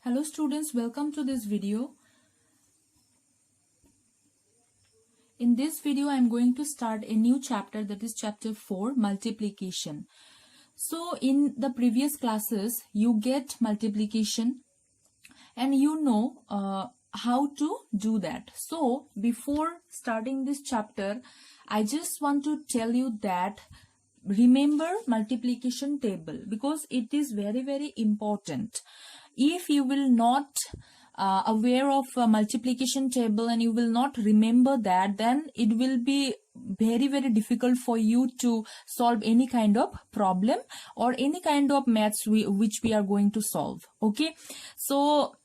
Hello students, welcome to this video. In this video, I am going to start a new chapter, that is chapter 4, multiplication. So in the previous classes, you get multiplication and you know how to do that. So before starting this chapter, I just want to tell you that remember multiplication table because it is very important. If you will not aware of multiplication table and you will not remember that, then it will be very difficult for you to solve any kind of problem or any kind of maths which we are going to solve. Okay, so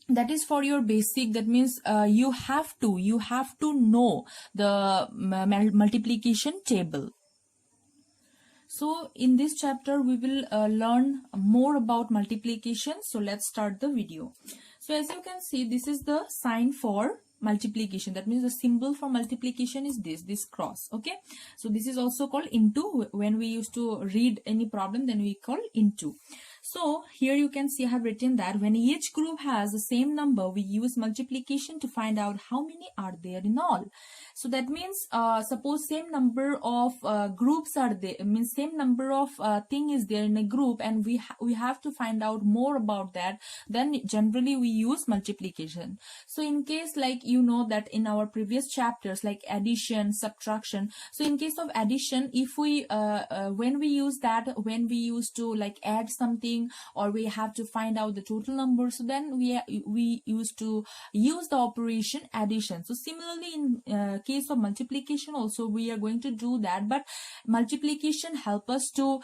that is for your basic. That means you have to know the multiplication table. So in this chapter we will learn more about multiplication. So let's start the video. So as you can see, this is the sign for multiplication. That means the symbol for multiplication is this cross. Okay, so this is also called into. When we used to read any problem, then we call into. So here you can see I have written that when each group has the same number, we use multiplication to find out how many are there in all. So that means suppose same number of groups are there, means same number of thing is there in a group, and we have to find out more about that. Then generally we use multiplication. So in case, like you know that in our previous chapters, like addition, subtraction. So in case of addition, if we when we use to like add something, or we have to find out the total number, so then we used to use the operation addition. So similarly in case of multiplication also we are going to do that, but multiplication help us to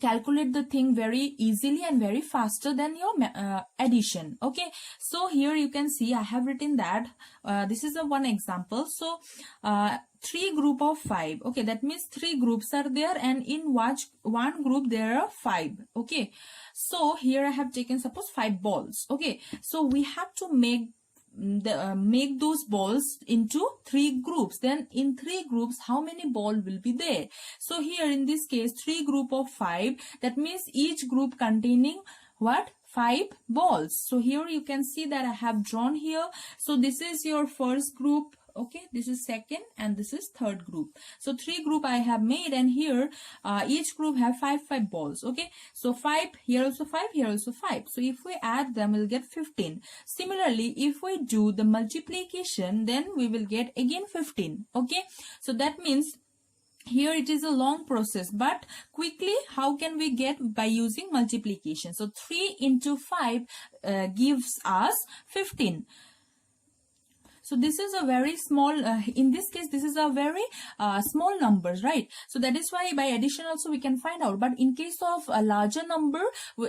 calculate the thing very easily and very faster than your addition. Okay, so here you can see I have written that this is a one example. So 3 group of 5. Okay, that means 3 groups are there, and in one group there are 5. Okay, so here I have taken suppose 5 balls. Okay, so we have to make those balls into 3 groups. Then in 3 groups, how many ball will be there? So here in this case 3 group of 5, that means each group containing what? 5 balls. So here you can see that I have drawn here. So this is your first group. Okay, this is second and this is third group. So 3 group I have made, and here each group have 5 balls. Okay, so 5, here also 5, here also 5. So if we add them, we'll get 15. Similarly, if we do the multiplication, then we will get again 15. Okay, so that means here it is a long process, but quickly how can we get? By using multiplication. So 3 into 5 gives us 15. So this is a very small, in this case, this is a very small numbers, right? So that is why by addition also we can find out. But in case of a larger number,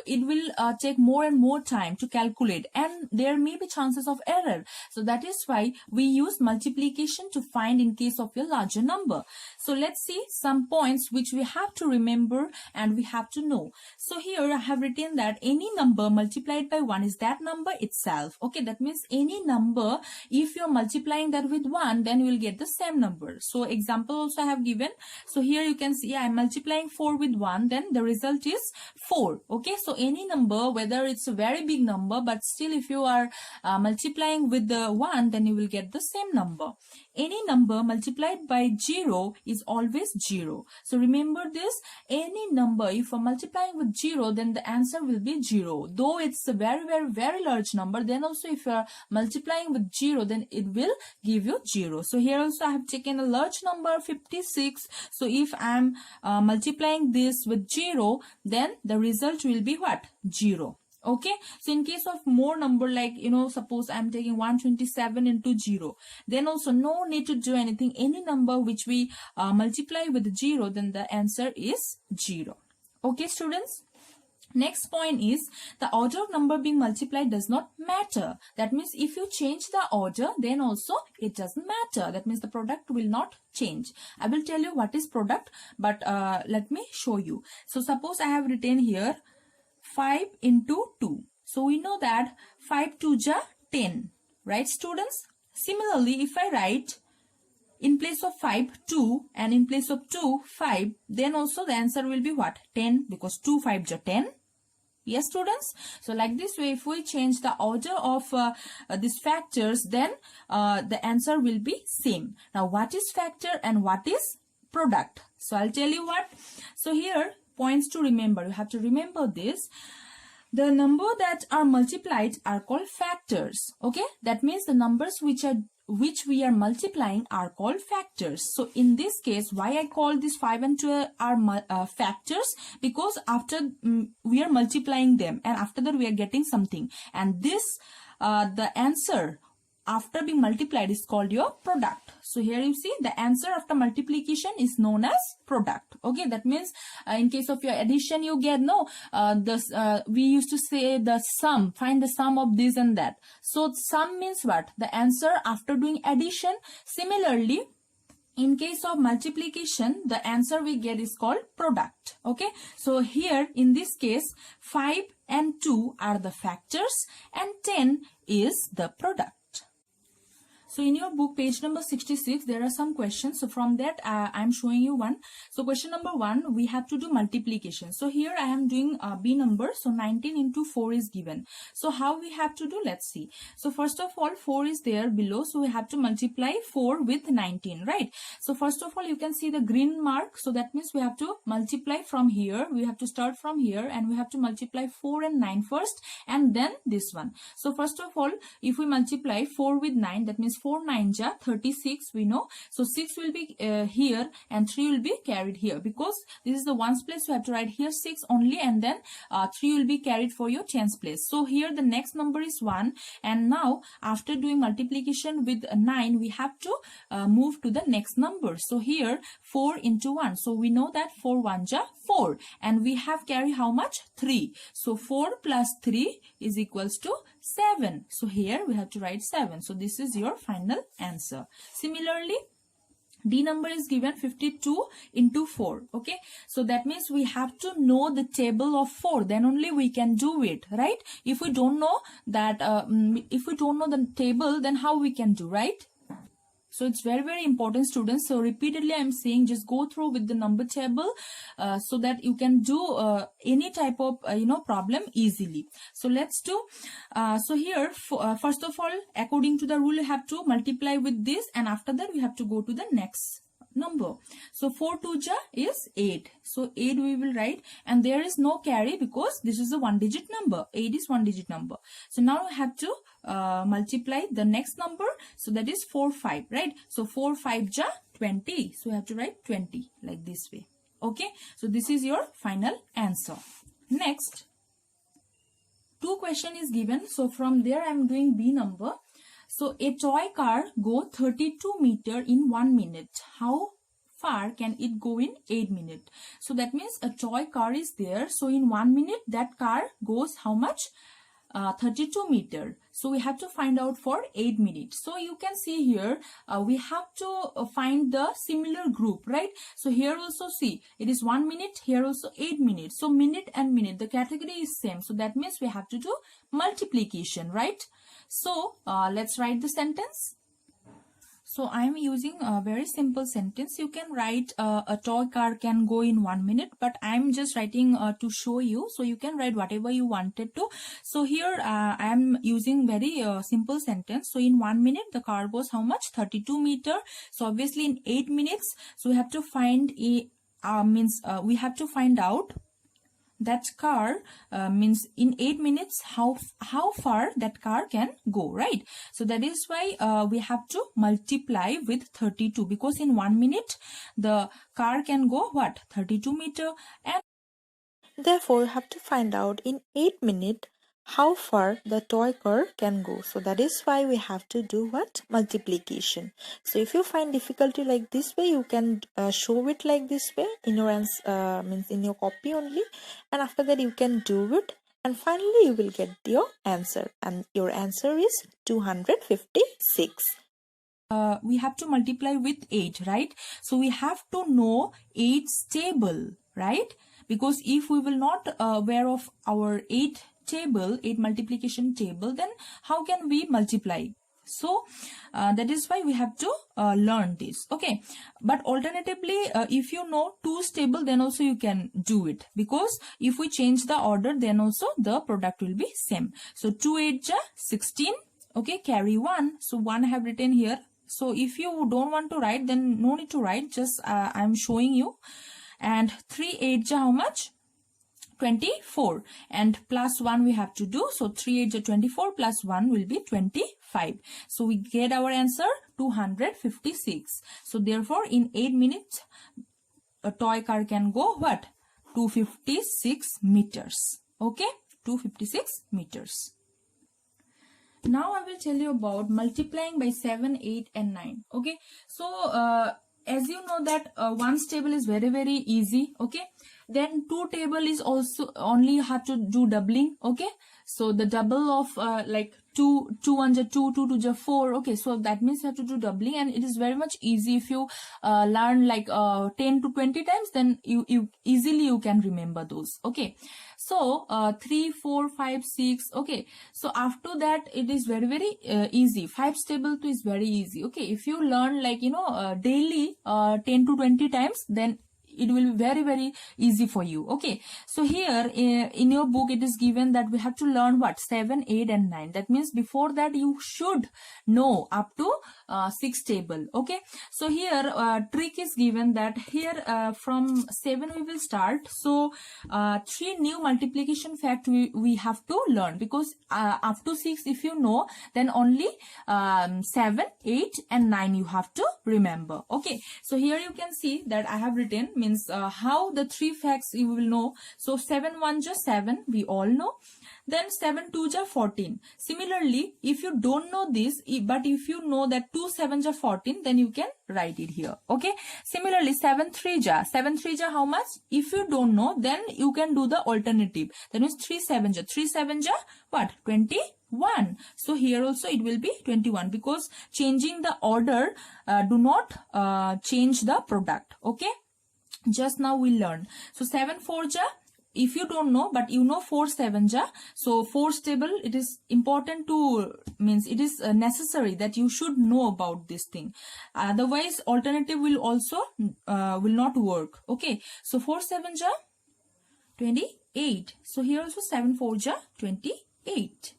it will take more and more time to calculate, and there may be chances of error. So that is why we use multiplication to find in case of a larger number. So let's see some points which we have to remember and we have to know. So here I have written that any number multiplied by 1 is that number itself. Okay, that means any number, if you're multiplying that with 1, then you will get the same number. So example also I have given. So here you can see I am multiplying 4 with 1, then the result is 4. Okay, so any number, whether it's a very big number, but still if you are multiplying with the 1, then you will get the same number. Any number multiplied by 0 is always 0. So remember this, any number, if you are multiplying with 0, then the answer will be 0. Though it's a very large number, then also if you are multiplying with 0, then it will give you 0. So here also I have taken a large number 56. So if I am multiplying this with 0, then the result will be what? 0. Okay, so in case of more number, like suppose I'm taking 127 into 0, then also no need to do anything. Any number which we multiply with 0, then the answer is 0. Okay, students. Next point is the order of number being multiplied does not matter. That means if you change the order, then also it doesn't matter. That means the product will not change. I will tell you what is product, but let me show you. So suppose I have written here 5 into 2. So we know that 5 2s are 10, right students? Similarly, if I write in place of 5 2 and in place of 2 5, then also the answer will be what? 10, because 2 5s are 10. Yes, students. So like this way, if we change the order of these factors, then the answer will be same. Now, what is factor and what is product? So I'll tell you what. So here, points to remember. You have to remember this. The number that are multiplied are called factors. Okay, that means the numbers which we are multiplying are called factors. So in this case, why I call this 5 and 2 are factors? Because after we are multiplying them, and after that we are getting something, and this the answer after being multiplied is called your product. So here you see the answer after multiplication is known as product. Okay, that means in case of your addition, you get we used to say the sum, find the sum of this and that. So sum means what? The answer after doing addition. Similarly, in case of multiplication, the answer we get is called product. Okay, so here in this case, 5 and 2 are the factors and 10 is the product. So in your book, page number 66, there are some questions. So from that, I'm showing you one. So question number 1, we have to do multiplication. So here I am doing B number. So 19 into 4 is given. So how we have to do? Let's see. So first of all, 4 is there below. So we have to multiply 4 with 19, right? So first of all, you can see the green mark. So that means we have to multiply from here. We have to start from here and we have to multiply 4 and 9 first and then this one. So first of all, if we multiply 4 with 9, that means 4 9 ja 36, we know. So 6 will be here and 3 will be carried here, because this is the ones place. We have to write here 6 only, and then 3 will be carried for your tens place. So here the next number is 1, and now after doing multiplication with 9, we have to move to the next number. So here 4 into 1. So we know that 4 1 ja 4, and we have carry how much? 3. So 4 plus 3 is equals to 7. So here we have to write 7. So this is your final answer. Similarly, D number is given 52 into 4. Okay, so that means we have to know the table of 4, then only we can do it, right? If we don't know that, if we don't know the table, then how we can do, right? So it's very, very important, students. So repeatedly I'm saying, just go through with the number table so that you can do any type of problem easily. So let's do. So here, first of all, according to the rule, you have to multiply with this, and after that we have to go to the next number. So 4 2 ja is 8. So 8 we will write, and there is no carry because this is a one digit number. 8 is one digit number. So now we have to multiply the next number. So that is 4 5, right? So 4 5 ja 20. So we have to write 20 like this way. Okay, so this is your final answer. Next, 2 question is given. So from there I am doing B number. So a toy car go 32 meter in 1 minute. How far can it go in 8 minutes? So that means a toy car is there. So in 1 minute that car goes how much? 32 meter. So we have to find out for 8 minutes. So you can see here we have to find the similar group, right? So here also see it is 1 minute, here also 8 minutes. So minute and minute, the category is same. So that means we have to do multiplication, right? So let's write the sentence. So I am using a very simple sentence. You can write a toy car can go in 1 minute, but I am just writing to show you. So you can write whatever you wanted to. So here I am using very simple sentence. So in 1 minute the car goes how much? 32 meter. So obviously in 8 minutes, so we have to find we have to find out that car means in 8 minutes how far that car can go, right? So that is why we have to multiply with 32, because in 1 minute the car can go what? 32 meter, and therefore you have to find out in 8 minutes how far the toy car can go. So that is why we have to do what? Multiplication. So if you find difficulty like this way, you can show it like this way in your in your copy only, and after that you can do it, and finally you will get your answer, and your answer is 256. We have to multiply with 8, right? So we have to know 8's table, right? Because if we will not aware of our 8 multiplication table, then how can we multiply? So that is why we have to learn this. Okay, but alternatively, if you know 2's table, then also you can do it, because if we change the order, then also the product will be same. So 2 8 ja 16. Okay, carry 1. So 1 I have written here. So if you don't want to write, then no need to write, just I'm showing you. And 3 8 ja how much? 24, and plus 1 we have to do. So 3 8 is 24, plus 1 will be 25. So we get our answer 256. So therefore in 8 minutes a toy car can go what? 256 meters. Okay, 256 meters. Now I will tell you about multiplying by 7, 8 and 9. Okay, so as you know that 1's table is very easy. Okay, then 2 table is also only you have to do doubling. Okay, so the double of like 2 1 ja 2, 2 2 ja 4. Okay, so that means you have to do doubling, and it is very much easy. If you learn like 10 to 20 times, then you easily you can remember those. Okay, so 3 4 5 6. Okay, so after that it is very easy. 5's table too is very easy. Okay, if you learn like daily 10 to 20 times, then it will be very easy for you. Okay, so here in your book it is given that we have to learn what? 7 8 and 9. That means before that you should know up to 6 table. Okay, so here trick is given that here from 7 we will start. So 3 new multiplication fact we have to learn, because up to 6 if you know, then only 7 8 and 9 you have to remember. Okay, so here you can see that I have written means how the 3 facts you will know. So 7 1 ja 7, we all know. Then 7 2 ja 14. Similarly, if you don't know this, but if you know that 2 7 ja 14, then you can write it here. Okay, similarly 7 3 ja how much? If you don't know, then you can do the alternative. That means 3 7 ja what? 21. So here also it will be 21, because changing the order do not change the product. Okay, just now we learned. So 7 4 ja, if you don't know but you know 4 7 ja, so 4's table, it is important to means it is necessary that you should know about this thing, otherwise alternative will also will not work. Okay, so 4 7 ja 28. So here also 7 4 ja 28.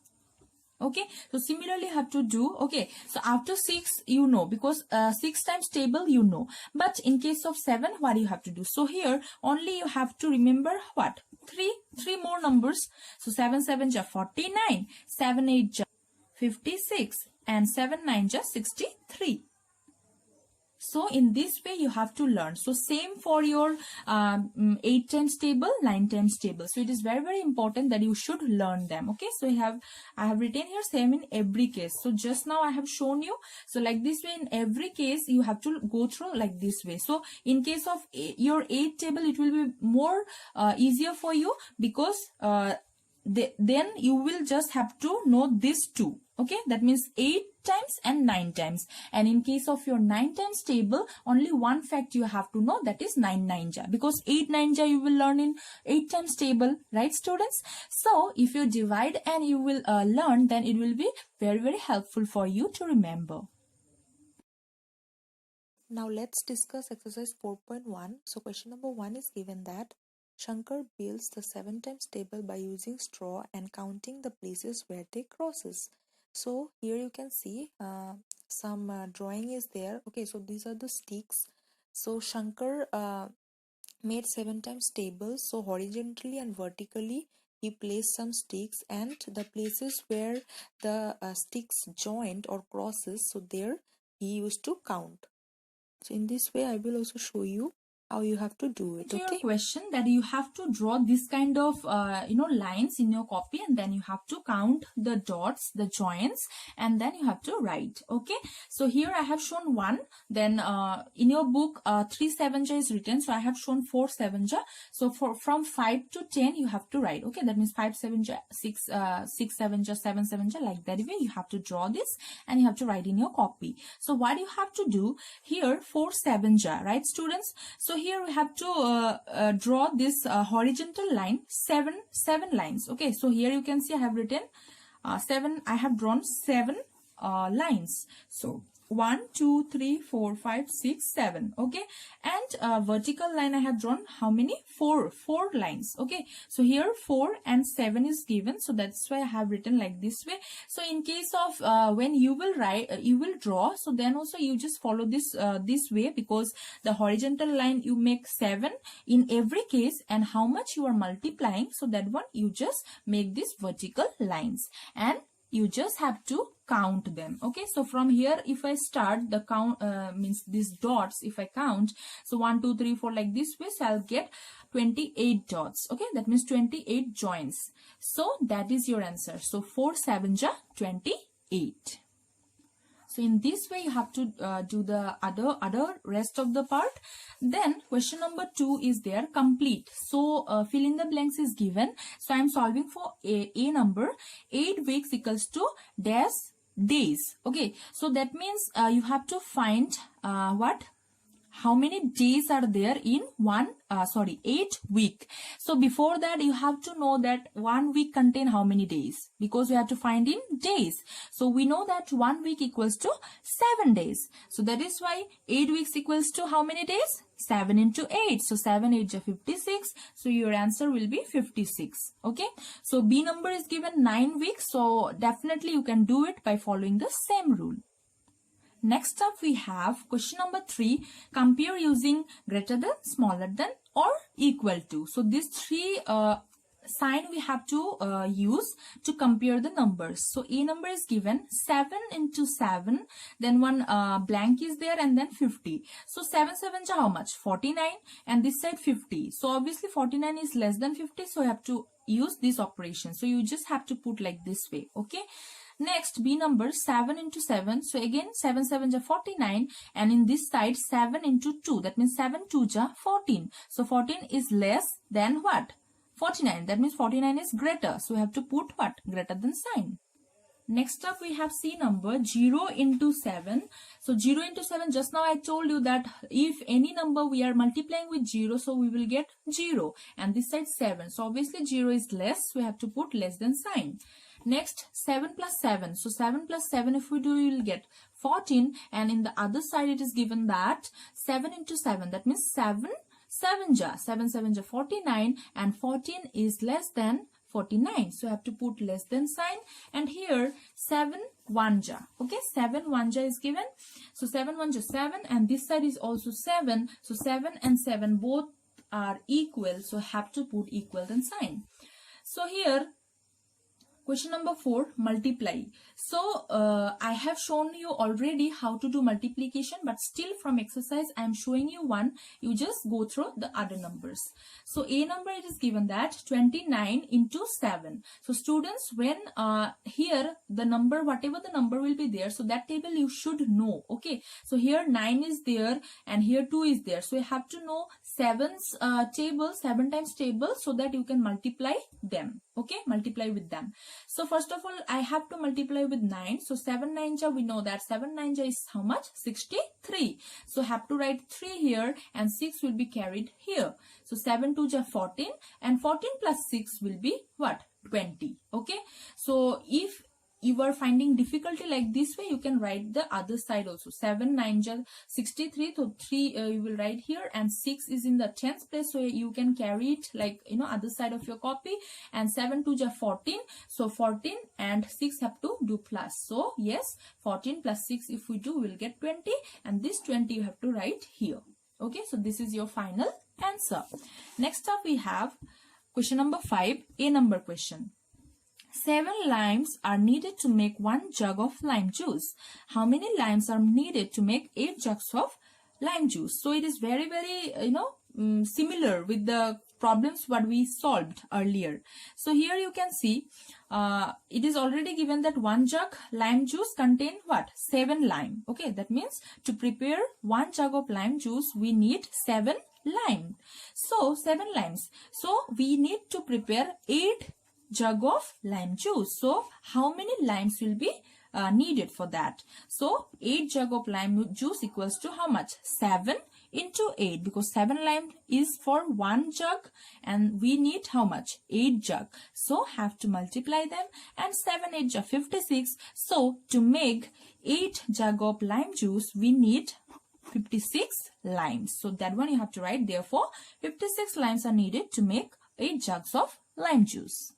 Okay, so similarly have to do. Okay, so after 6 you know, because 6 times table you know, but in case of 7 what you have to do? So here only you have to remember what? 3 more numbers. So 7 7 ja 49, 7 8 ja 56, and 7 9 ja 63. So in this way you have to learn. So same for your 8 times table, 9 times table. So it is very important that you should learn them. Okay, so I have written here same in every case. So just now I have shown you. So like this way in every case you have to go through like this way. So in case of your 8 table, it will be more easier for you, because then you will just have to know these two. Okay, that means 8 times and 9 times. And in case of your 9 times table, only one fact you have to know, that is 9 9 ja, because 8 9 ja you will learn in 8 times table, right students? So if you divide and you will learn, then it will be very helpful for you to remember. Now let's discuss exercise 4.1. So question number 1 is given that Shankar builds the 7 times table by using straw and counting the places where they crosses. So here you can see some drawing is there. Okay, so these are the sticks. So Shankar made 7 times tables. So horizontally and vertically he placed some sticks, and the places where the sticks joined or crosses, so there he used to count. So in this way I will also show you how you have to do it. To okay, your question, that you have to draw this kind of lines in your copy, and then you have to count the dots, the joints, and then you have to write. Okay, so here I have shown 1. Then in your book 3 7 ja is written, so I have shown 4 7 ja. So from 5 to 10 you have to write. Okay, that means 5 7 ja 6 6 7 ja 7 7 ja, like that way you have to draw this and you have to write in your copy. So what you have to do here, 4 7 ja, right students? So here we have to draw this horizontal line, 7 lines. Okay, so here you can see I have written 7. I have drawn 7 lines. So 1, 2, 3, 4, 5, 6, 7. Okay, and vertical line I have drawn how many? 4 lines. Okay, so here 4 and 7 is given, so that's why I have written like this way. So in case of when you will write, you will draw, so then also you just follow this this way, because the horizontal line you make 7 in every case, and how much you are multiplying, so that one you just make these vertical lines, and you just have to count them. Okay, so from here if I start the count, means these dots, if I count, so 1, 2, 3, 4 like this way, so I'll get 28 dots. Okay, that means 28 joins. So that is your answer. So 4 7 ja 28. So in this way you have to do the other rest of the part. Then question number 2 is there, complete. So fill in the blanks is given. So I am solving for a number. 8 weeks equals to dash days. Okay, so that means you have to find what? How many days are there in 8 week. So before that you have to know that 1 week contain how many days, because we have to find in days. So we know that 1 week equals to 7 days. So that is why 8 weeks equals to how many days? 7 into 8. So 7 8 is 56. So your answer will be 56. Okay. So B number is given 9 weeks. So definitely you can do it by following the same rule. Next up we have question number 3, compare using greater than, smaller than or equal to. So these three sign we have to use to compare the numbers. So A number is given 7 into 7, then one blank is there, and then 50. So 7 7 is how much? 49, and this side 50. So obviously 49 is less than 50, so you have to use this operation. So you just have to put like this way. Okay. Next, B number 7 into 7. So again 7 7 is 49, and in this side 7 into 2. That means 7 2 is 14. So 14 is less than what? 49. That means 49 is greater. So we have to put what? Greater than sign. Next up we have C number 0 into 7. So 0 into 7, just now I told you that if any number we are multiplying with 0, so we will get 0, and this side 7. So obviously 0 is less, so we have to put less than sign. Next, 7 plus 7. So 7 plus 7 if we do, we will get 14, and in the other side it is given that 7 into 7. That means 7 7 ja 7 7 ja 49, and 14 is less than 49. So I have to put less than sign, and here 7 1 ja. Okay, 7 1 ja is given. So 7 1 ja 7, and this side is also 7. So 7 and 7 both are equal, so have to put equal than sign. So here question number 4, multiply. So I have shown you already how to do multiplication, but still from exercise I am showing you one. You just go through the other numbers. So A number, it is given that 29 into 7. So students, when here the number, whatever the number will be there, so that table you should know. Okay, so here 9 is there and here 2 is there. So you have to know 7's table, 7 times table, so that you can multiply them. Okay, multiply with them. So first of all, I have to multiply with 9. So 7 9 ja, we know that 7 9 ja is how much? 63. So have to write 3 here, and 6 will be carried here. So 7 2 ja 14, and 14 plus 6 will be what? 20. Okay. So if you are finding difficulty like this way, you can write the other side also. 7 9 ja 63, so 3 you will write here, and 6 is in the 10th place, so you can carry it like, you know, other side of your copy. And 7 2 ja 14, so 14 and 6 have to do plus. So yes, 14 plus 6 if we do, we'll get 20, and this 20 you have to write here. Okay, so this is your final answer. Next up we have question number 5, A number question. 7 limes are needed to make 1 jug of lime juice. How many limes are needed to make 8 jugs of lime juice? So it is very, you know, similar with the problems what we solved earlier. So here you can see it is already given that 1 jug lime juice contain what? 7 lime. Okay, that means to prepare 1 jug of lime juice, we need 7 lime. So 7 limes. So we need to prepare 8 jug of lime juice. So how many limes will be needed for that? So 8 jug of lime juice equals to how much? 7 into 8 because 7 lime is for 1 jug and we need how much? 8 jug. So have to multiply them, and 7 8 jug 56. So to make 8 jug of lime juice we need 56 limes. So that one you have to write. Therefore 56 limes are needed to make 8 jugs of lime juice.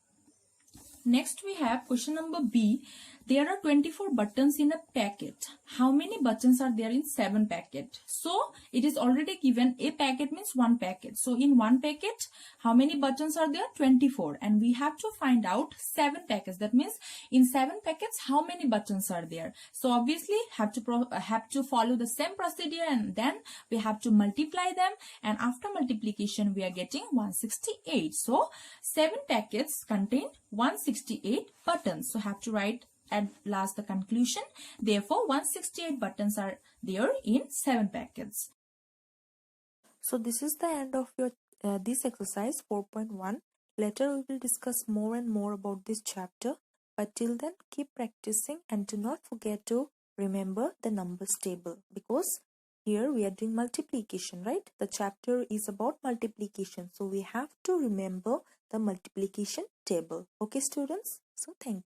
Next we have question number B. There are 24 buttons in a packet. How many buttons are there in 7 packet? So it is already given a packet means 1 packet. So in 1 packet, how many buttons are there? 24. And we have to find out 7 packets. That means in 7 packets, how many buttons are there? So obviously have to follow the same procedure, and then we have to multiply them. And after multiplication, we are getting 168. So 7 packets contain 168 buttons. So have to write at last the conclusion. Therefore 168 buttons are there in 7 packets. So this is the end of your this exercise 4.1. Later we will discuss more and more about this chapter, but till then keep practicing and do not forget to remember the numbers table, because here we are doing multiplication, right? The chapter is about multiplication, so we have to remember the multiplication table. Okay students, so thank you.